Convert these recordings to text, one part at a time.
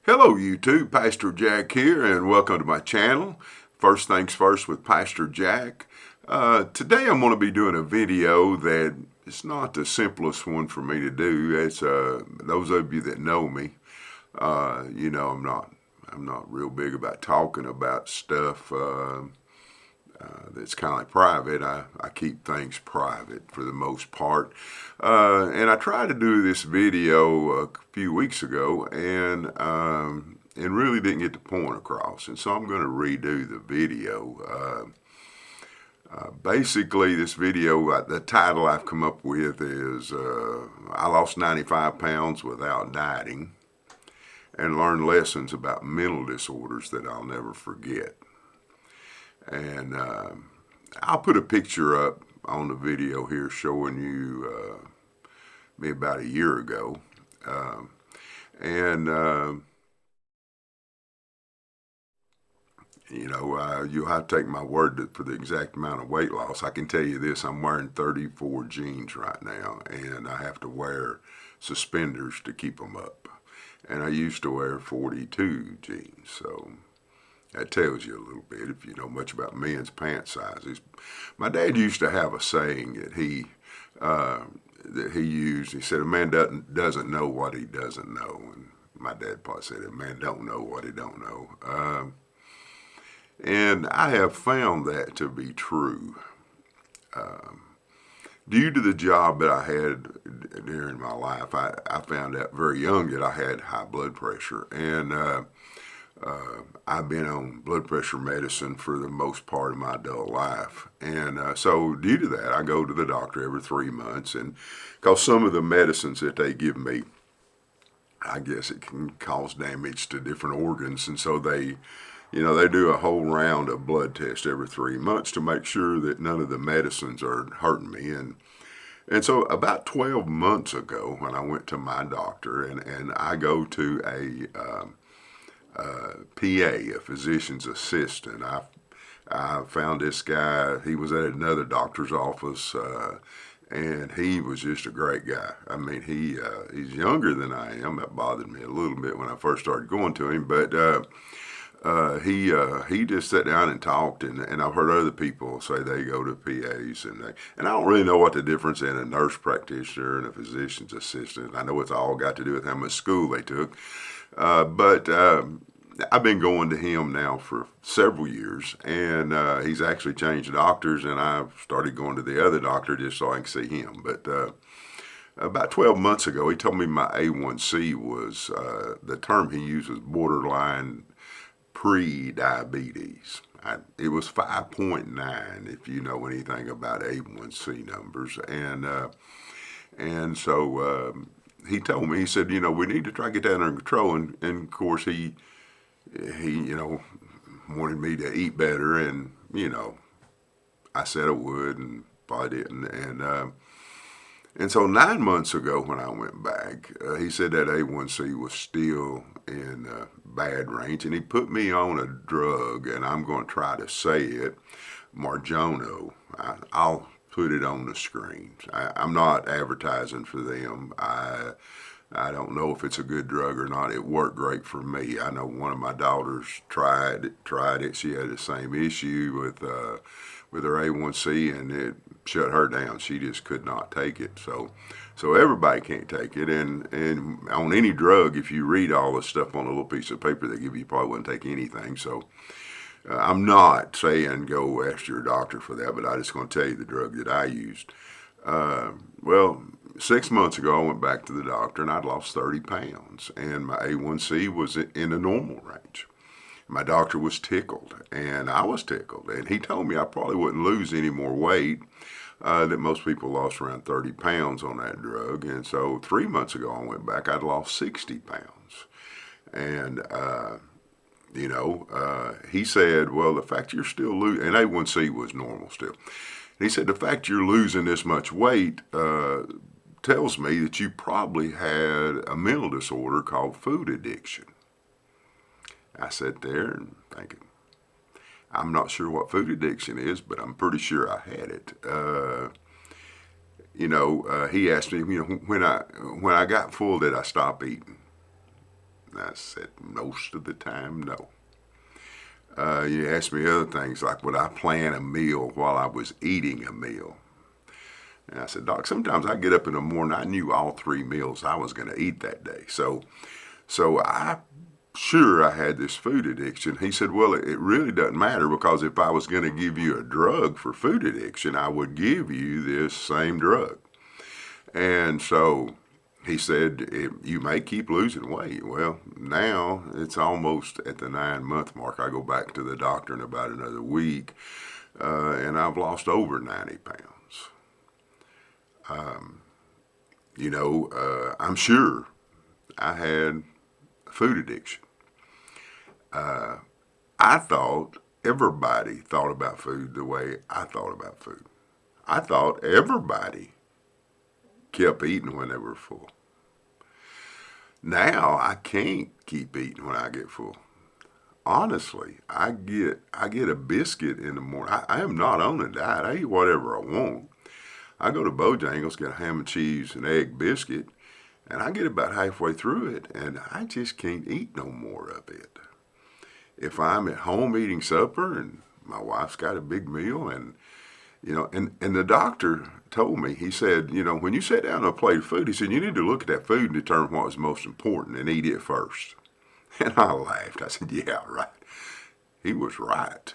Hello, YouTube. Pastor Jack here, and welcome to my channel. First things first with Pastor Jack. Today I'm going to be doing a video that it's not the simplest one for me to do. It's those of you that know me, I'm not real big about talking about stuff that's kind of like private. I keep things private for the most part. And I tried to do this video a few weeks ago and really didn't get the point across. And so I'm going to redo the video. Basically, this video, the title I've come up with is I Lost 95 Pounds Without Dieting and Learned Lessons About Mental Disorders That I'll Never Forget. And I'll put a picture up on the video here showing you me about a year ago. And you'll have to take my word for the exact amount of weight loss. I can tell you this, I'm wearing 34 jeans right now, and I have to wear suspenders to keep them up. And I used to wear 42 jeans, so that tells you a little bit if you know much about men's pant sizes. My dad used to have a saying that he used. He said, "A man doesn't know what he doesn't know." And my dad probably said, "A man don't know what he don't know." And I have found that to be true. Due to the job that I had during my life, I found out very young that I had high blood pressure. And I've been on blood pressure medicine for the most part of my adult life. And so due to that, I go to the doctor every 3 months. And because some of the medicines that they give me, I guess it can cause damage to different organs. And so they do a whole round of blood tests every 3 months to make sure that none of the medicines are hurting me. And so about 12 months ago, when I went to my doctor, and I go to a PA, a physician's assistant. I found this guy. He was at another doctor's office, and he was just a great guy. I mean, he's younger than I am. That bothered me a little bit when I first started going to him, but he just sat down and talked, and I've heard other people say they go to PAs, and I don't really know what the difference in a nurse practitioner and a physician's assistant. I know it's all got to do with how much school they took. But I've been going to him now for several years, and he's actually changed doctors, and I've started going to the other doctor just so I can see him. But about 12 months ago, he told me my A1C was, the term he used was borderline pre-diabetes. It was 5.9, if you know anything about A1C numbers. And so he told me, he said, we need to try to get that under control. And of course, he wanted me to eat better. And, I said I would and probably didn't. And so 9 months ago when I went back, he said that A1C was still in bad range. And he put me on a drug, and I'm going to try to say it, Marjono. I'll put it on the screen. I'm not advertising for them. I don't know if it's a good drug or not. It worked great for me. I know one of my daughters tried it. She had the same issue with her A1C, and it shut her down. She just could not take it. So everybody can't take it. And on any drug, if you read all the stuff on a little piece of paper they give you, you probably wouldn't take anything. So I'm not saying go ask your doctor for that, but I'm just going to tell you the drug that I used. Well, 6 months ago, I went back to the doctor, and I'd lost 30 pounds, and my A1C was in the normal range. My doctor was tickled, and I was tickled, and he told me I probably wouldn't lose any more weight, that most people lost around 30 pounds on that drug. And so 3 months ago, I went back, I'd lost 60 pounds. And he said, well, the fact you're still losing, and A1C was normal still. And he said, the fact you're losing this much weight tells me that you probably had a mental disorder called food addiction. I sat there and thinking, I'm not sure what food addiction is, but I'm pretty sure I had it. He asked me, when I got full, did I stop eating? And I said, most of the time, no. You asked me other things like, would I plan a meal while I was eating a meal? And I said, Doc, sometimes I get up in the morning, I knew all 3 meals I was going to eat that day. So I sure I had this food addiction. He said, well, it really doesn't matter, because if I was going to give you a drug for food addiction, I would give you this same drug. And so he said, you may keep losing weight. Well, now it's almost at the 9-month mark. I go back to the doctor in about another week, and I've lost over 90 pounds. I'm sure I had food addiction. I thought everybody thought about food the way I thought about food. I thought everybody kept eating when they were full. Now I can't keep eating when I get full. Honestly, I get a biscuit in the morning. I am not on a diet. I eat whatever I want. I go to Bojangles, get a ham and cheese and egg biscuit, and I get about halfway through it, and I just can't eat no more of it. If I'm at home eating supper and my wife's got a big meal, and and the doctor told me, he said, when you sit down on a plate of food, he said, you need to look at that food and determine what was most important and eat it first. And I laughed. I said, yeah, right. He was right.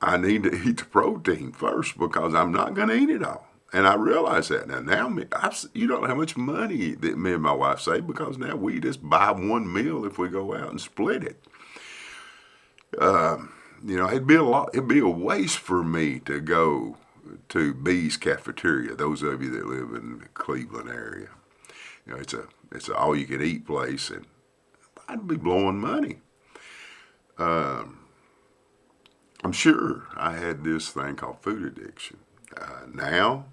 I need to eat the protein first, because I'm not going to eat it all. And I realize that now. You don't know how much money that me and my wife save, because now we just buy one meal if we go out and split it. It'd be a waste for me to go to B's Cafeteria. Those of you that live in the Cleveland area, it's a all you can eat place, and I'd be blowing money. I'm sure I had this thing called food addiction. Now,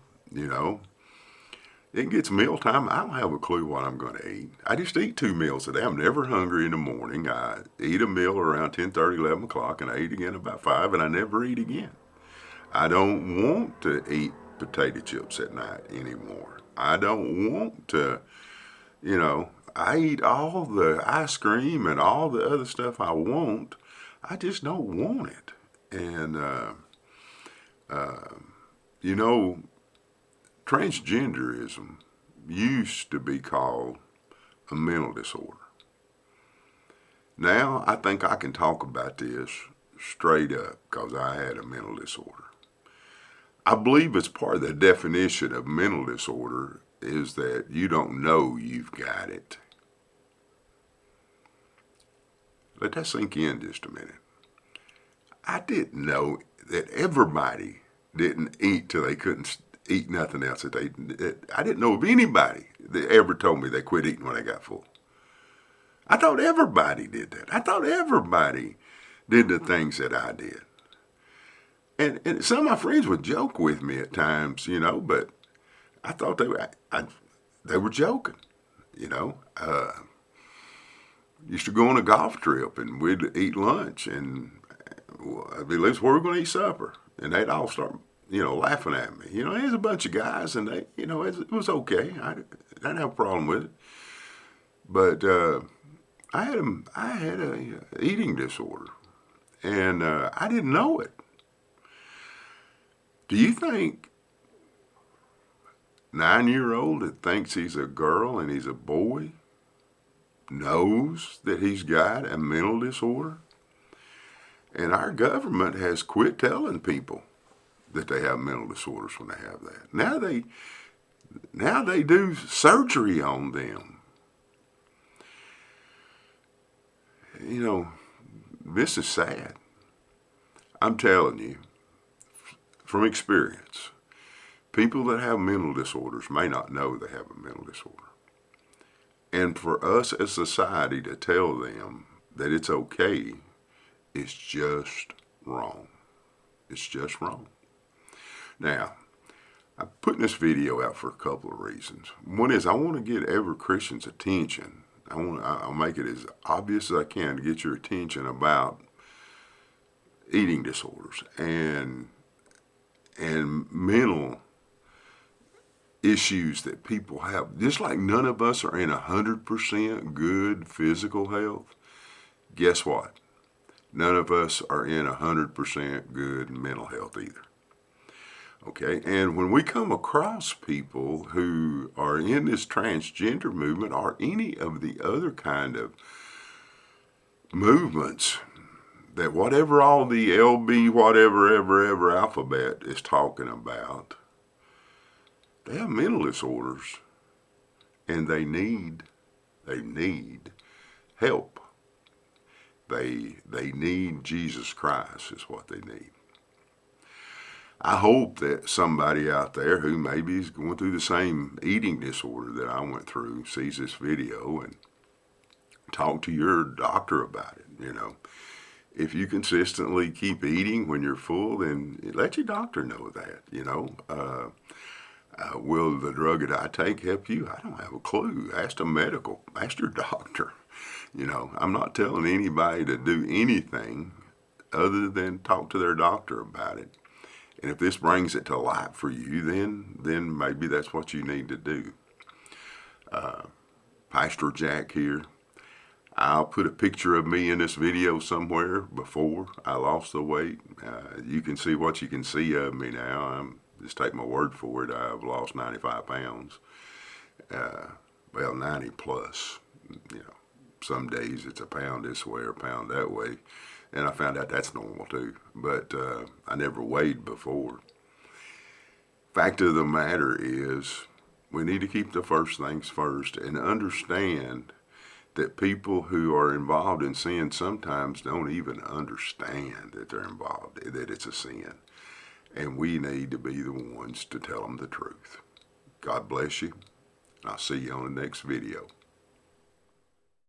it gets mealtime. I don't have a clue what I'm going to eat. I just eat 2 meals a day. I'm never hungry in the morning. I eat a meal around 10:30, 11 o'clock, and I eat again about 5, and I never eat again. I don't want to eat potato chips at night anymore. I don't want to, I eat all the ice cream and all the other stuff I want. I just don't want it. And, transgenderism used to be called a mental disorder. Now I think I can talk about this straight up, because I had a mental disorder. I believe it's part of the definition of mental disorder is that you don't know you've got it. Let that sink in just a minute. I didn't know that everybody didn't eat till they couldn't eat nothing else. I didn't know of anybody that ever told me they quit eating when they got full. I thought everybody did that. I thought everybody did the things that I did. And some of my friends would joke with me at times, but I thought they were joking, Used to go on a golf trip, and we'd eat lunch, and I'd be like, where are we going to eat supper? And they'd all start, laughing at me. There's a bunch of guys, and they, it was okay. I didn't have a problem with it. But I had a eating disorder, and I didn't know it. Do you think 9-year-old that thinks he's a girl and he's a boy knows that he's got a mental disorder? And our government has quit telling people that they have mental disorders when they have that. Now they do surgery on them. This is sad. I'm telling you, from experience, people that have mental disorders may not know they have a mental disorder. And for us as a society to tell them that it's okay, it's just wrong. It's just wrong. Now, I'm putting this video out for a couple of reasons. One is I want to get every Christian's attention. I'll make it as obvious as I can to get your attention about eating disorders and mental issues that people have. Just like none of us are in 100% good physical health, guess what? None of us are in 100% good mental health either. Okay, and when we come across people who are in this transgender movement or any of the other kind of movements, that whatever all the LB whatever ever alphabet is talking about, they have mental disorders and they need help. They need Jesus Christ is what they need. I hope that somebody out there who maybe is going through the same eating disorder that I went through sees this video and talk to your doctor about it. If you consistently keep eating when you're full, then let your doctor know that. Will the drug that I take help you? I don't have a clue. Ask your doctor. I'm not telling anybody to do anything other than talk to their doctor about it. And if this brings it to light for you, then maybe that's what you need to do. Pastor Jack here. I'll put a picture of me in this video somewhere before I lost the weight. You can see what you can see of me now. Just take my word for it. I've lost 95 pounds. 90 plus. Some days it's a pound this way or a pound that way. And I found out that's normal too. But I never weighed before. Fact of the matter is, we need to keep the first things first and understand that people who are involved in sin sometimes don't even understand that they're involved, that it's a sin. And we need to be the ones to tell them the truth. God bless you. I'll see you on the next video.